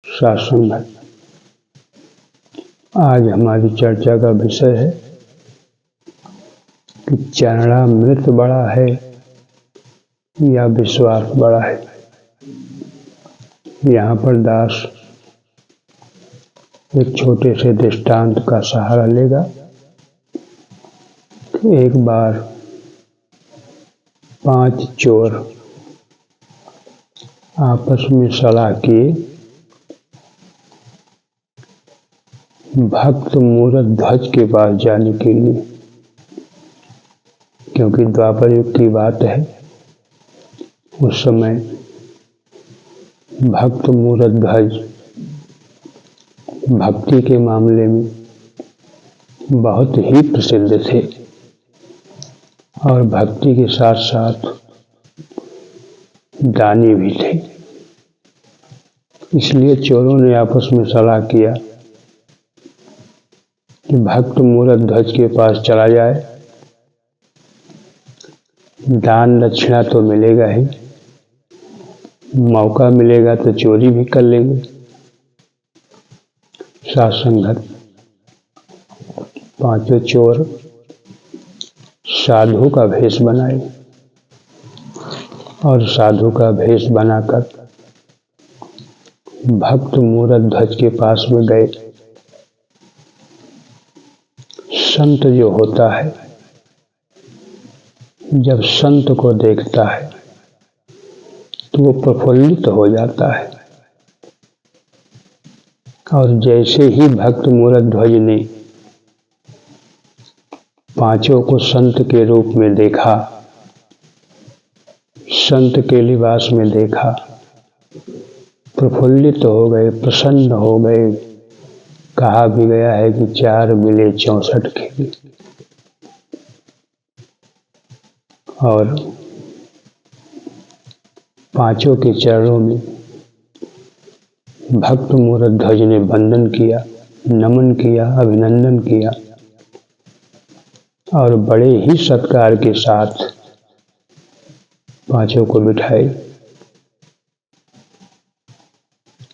शासन है। आज हमारी चर्चा का विषय है कि चरणामृत बड़ा है या विश्वास बड़ा है। यहाँ पर दास एक छोटे से दृष्टांत का सहारा लेगा। एक बार 5 चोर आपस में सलाह किए भक्त मूरत ध्वज के पास जाने के लिए, क्योंकि द्वापर युग की बात है। उस समय भक्त मूरत ध्वज भक्ति के मामले में बहुत ही प्रसिद्ध थे और भक्ति के साथ साथ दानी भी थे। इसलिए चोरों ने आपस में सलाह किया कि भक्त मूरत ध्वज के पास चला जाए, दान दक्षिणा तो मिलेगा ही, मौका मिलेगा तो चोरी भी कर लेंगे। साथ संगत 5 चोर साधु का भेष बनाए और साधु का भेष बनाकर भक्त मूरत ध्वज के पास में गए। संत जो होता है, जब संत को देखता है तो वो प्रफुल्लित हो जाता है और जैसे ही भक्त मूरत ध्वज ने 5 को संत के रूप में देखा, संत के लिबास में देखा, प्रफुल्लित हो गए, प्रसन्न हो गए। कहा भी गया है कि 4 मिले 64 खिले। और 5 के चरणों में भक्त मूरत ध्वज ने वंदन किया, नमन किया, अभिनंदन किया और बड़े ही सत्कार के साथ 5 को बिठाए,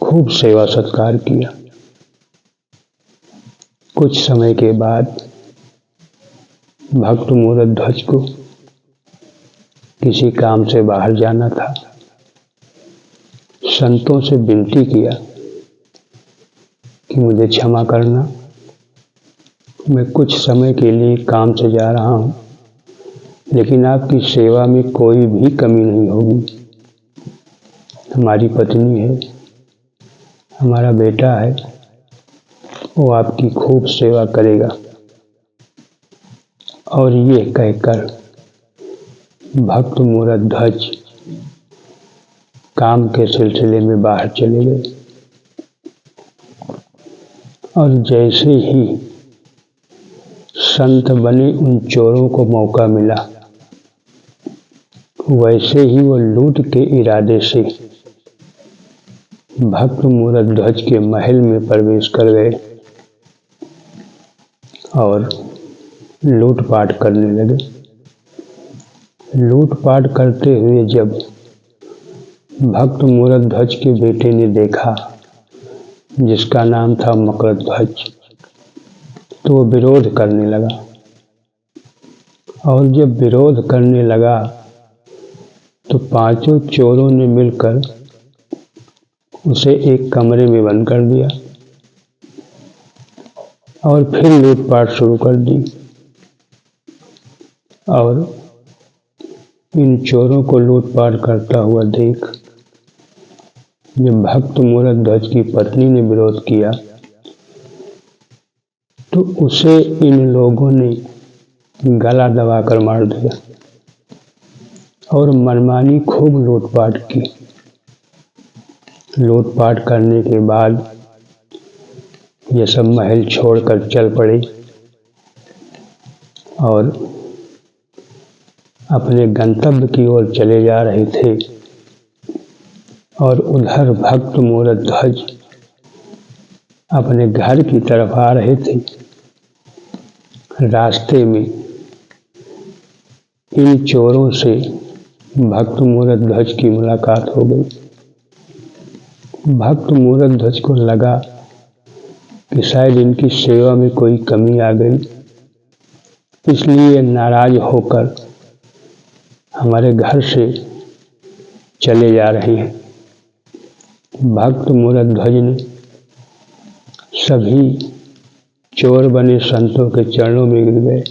खूब सेवा सत्कार किया। कुछ समय के बाद भक्त मूरत ध्वज को किसी काम से बाहर जाना था। संतों से विनती किया कि मुझे क्षमा करना, मैं कुछ समय के लिए काम से जा रहा हूँ, लेकिन आपकी सेवा में कोई भी कमी नहीं होगी। हमारी पत्नी है, हमारा बेटा है, वो आपकी खूब सेवा करेगा। और ये कहकर भक्त मूरत ध्वज काम के सिलसिले में बाहर चले गए। और जैसे ही संत बने उन चोरों को मौका मिला, वैसे ही वो लूट के इरादे से भक्त मूरत ध्वज के महल में प्रवेश कर गए और लूटपाट करने लगे। लूटपाट करते हुए जब भक्त मूरत ध्वज के बेटे ने देखा, जिसका नाम था मकर ध्वज, तो वो विरोध करने लगा। और जब विरोध करने लगा तो 5 चोरों ने मिलकर उसे एक कमरे में बंद कर दिया और फिर लूटपाट शुरू कर दी। और इन चोरों को लूटपाट करता हुआ देख जब भक्त मूरत ध्वज की पत्नी ने विरोध किया तो उसे इन लोगों ने गला दबाकर मार दिया और मनमानी खूब लूटपाट की। लूटपाट करने के बाद ये सब महल छोड़कर चल पड़े और अपने गंतव्य की ओर चले जा रहे थे। और उधर भक्त मूरत ध्वज अपने घर की तरफ आ रहे थे। रास्ते में इन चोरों से भक्त मूरत ध्वज की मुलाकात हो गई। भक्त मूरत ध्वज को लगा कि शायद इनकी सेवा में कोई कमी आ गई, इसलिए नाराज होकर हमारे घर से चले जा रहे हैं। भक्त मूरत ध्वज ने सभी चोर बने संतों के चरणों में गिर गए,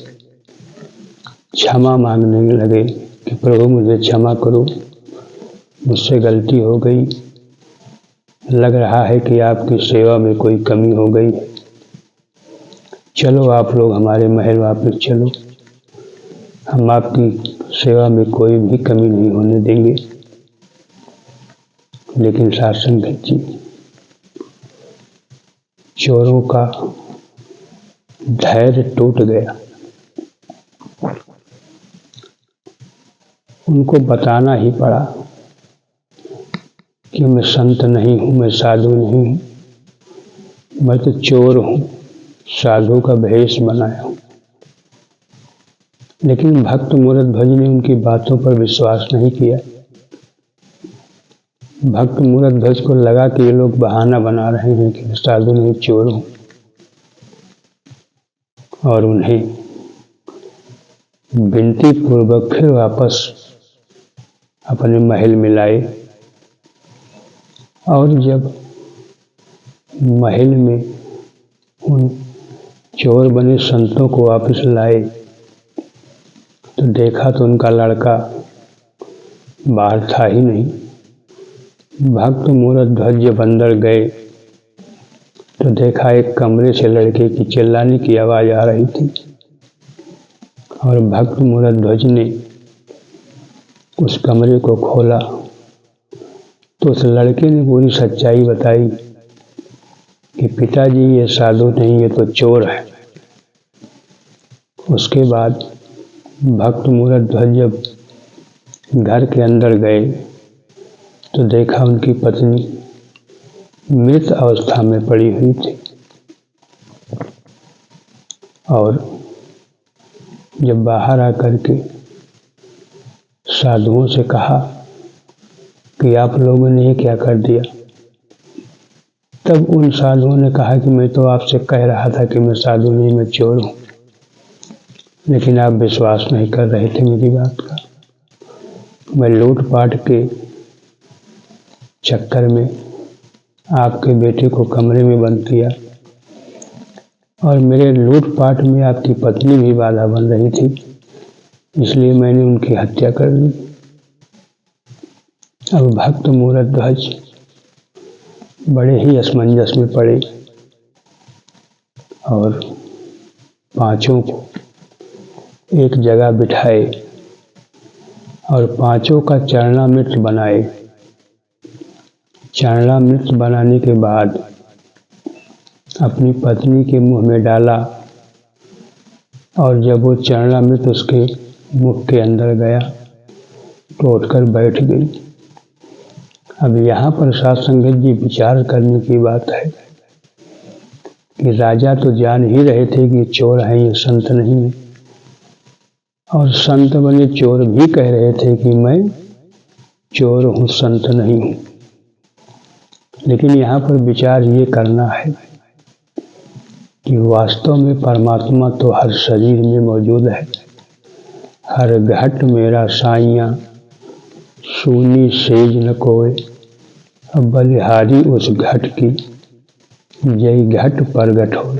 क्षमा मांगने लगे कि प्रभु मुझे क्षमा करो, मुझसे गलती हो गई, लग रहा है कि आपकी सेवा में कोई कमी हो गई, चलो आप लोग हमारे महल वापस चलो, हम आपकी सेवा में कोई भी कमी नहीं होने देंगे। लेकिन साध संगत जी, चोरों का धैर्य टूट गया। उनको बताना ही पड़ा कि मैं संत नहीं हूँ, मैं साधु नहीं हूँ, मैं तो चोर हूँ, साधु का भेष बनाया हूँ। लेकिन भक्त मूरत ध्वज ने उनकी बातों पर विश्वास नहीं किया। भक्त मूरत ध्वज को लगा कि ये लोग बहाना बना रहे हैं कि मैं साधु नहीं चोर हूँ, और उन्हें विनती पूर्वक फिर वापस अपने महल में लाए। और जब महल में उन चोर बने संतों को वापस लाए तो देखा तो उनका लड़का बाहर था ही नहीं। भक्त मूरत ध्वज जब अंदर गए तो देखा एक कमरे से लड़के की चिल्लाने की आवाज़ आ रही थी, और भक्त मूरत ध्वज ने उस कमरे को खोला तो उस लड़के ने पूरी सच्चाई बताई कि पिताजी ये साधु नहीं, ये तो चोर है। उसके बाद भक्त मूरत ध्वज जब घर के अंदर गए तो देखा उनकी पत्नी मृत अवस्था में पड़ी हुई थी, और जब बाहर आकर के साधुओं से कहा कि आप लोगों ने ये क्या कर दिया, तब उन साधुओं ने कहा कि मैं तो आपसे कह रहा था कि मैं साधु नहीं, मैं चोर हूँ, लेकिन आप विश्वास नहीं कर रहे थे मेरी बात का। मैं लूटपाट के चक्कर में आपके बेटे को कमरे में बंद किया, और मेरे लूटपाट में आपकी पत्नी भी बाधा बन रही थी, इसलिए मैंने उनकी हत्या कर दी। अब भक्त मूरत ध्वज बड़े ही असमंजस में पड़े और पांचों को एक जगह बिठाए और पांचों का चरणामृत बनाए। चरणामृत बनाने के बाद अपनी पत्नी के मुंह में डाला, और जब वो चरणामृत उसके मुख के अंदर गया तो उठकर बैठ गई। अब यहाँ पर साध संगत जी विचार करने की बात है कि राजा तो जान ही रहे थे कि चोर हैं, ये संत नहीं है, और संत बने चोर भी कह रहे थे कि मैं चोर हूँ, संत नहीं हूँ। लेकिन यहाँ पर विचार ये करना है कि वास्तव में परमात्मा तो हर शरीर में मौजूद है। हर घट मेरा साइयाँ सूनी सेज न कोय, अब बलिहारी उस घट की जय घट प्रगट हो।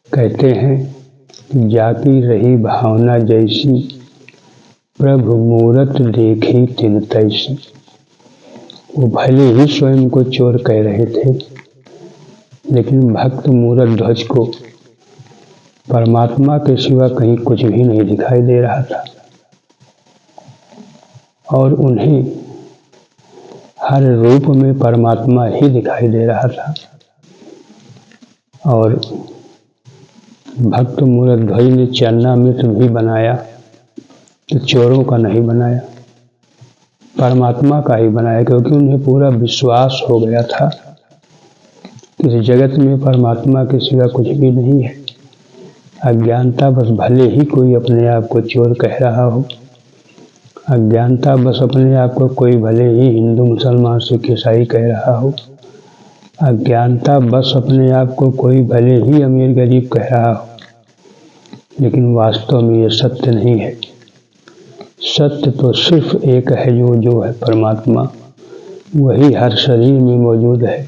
कहते हैं जाकी रही भावना जैसी, प्रभु मूरत देखी तिन तैसी। वो भले ही स्वयं को चोर कह रहे थे, लेकिन भक्त मूरत ध्वज को परमात्मा के सिवा कहीं कुछ भी नहीं दिखाई दे रहा था, और उन्हें हर रूप में परमात्मा ही दिखाई दे रहा था। और भक्त मूरत ध्वज ने चरणामृत भी बनाया तो चोरों का नहीं बनाया, परमात्मा का ही बनाया, क्योंकि उन्हें पूरा विश्वास हो गया था कि इस जगत में परमात्मा के सिवा कुछ भी नहीं है। अज्ञानता बस भले ही कोई अपने आप को चोर कह रहा हो, अज्ञानता बस अपने आप को कोई भले ही हिंदू मुसलमान सिख ईसाई कह रहा हो, अज्ञानता बस अपने आप को कोई भले ही अमीर गरीब कह रहा हो, लेकिन वास्तव में ये सत्य नहीं है। सत्य तो सिर्फ एक है, जो है परमात्मा। वही हर शरीर में मौजूद है,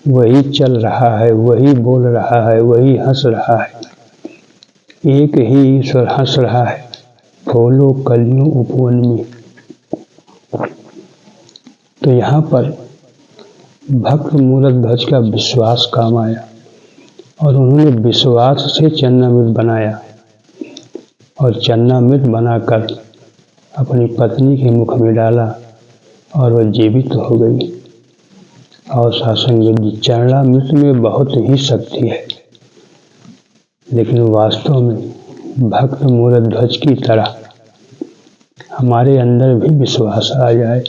वही चल रहा है, वही बोल रहा है, वही हंस रहा है। एक ही ईश्वर हंस रहा है फूलों कलियों उपवन में। तो यहाँ पर भक्त मूलध्वज का विश्वास काम आया और उन्होंने विश्वास से चन्नामृत बनाया और चन्नामृत बनाकर अपनी पत्नी के मुख में डाला और वह जीवित हो गई। और सासंग जी, चरणामृत में बहुत ही शक्ति है, लेकिन वास्तव में भक्त मूलध्वज की तरह हमारे अंदर भी विश्वास आ जाए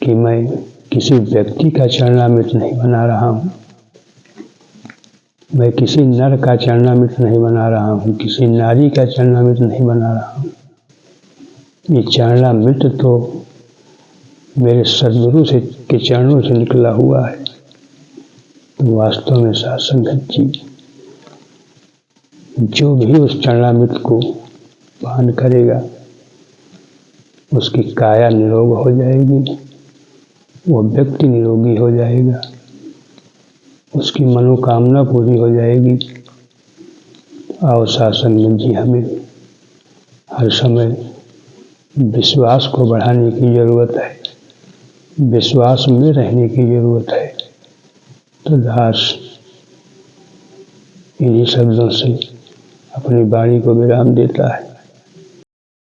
कि मैं किसी व्यक्ति का चरणामृत नहीं बना रहा हूँ, मैं किसी नर का चरणामृत नहीं बना रहा हूँ, किसी नारी का चरणामृत नहीं बना रहा हूँ। ये चरणामृत तो मेरे सद्गुरु से के चरणों से निकला हुआ है। तो वास्तव में साथ संगत जी, जो भी उस चरणामृत को पान करेगा उसकी काया निरोग हो जाएगी, वो व्यक्ति निरोगी हो जाएगा, उसकी मनोकामना पूरी हो जाएगी। और साथ संगत जी, हमें हर समय विश्वास को बढ़ाने की ज़रूरत है, विश्वास में रहने की ज़रूरत है। तो दास इन्हीं शब्दों से अपनी वाणी को विराम देता है।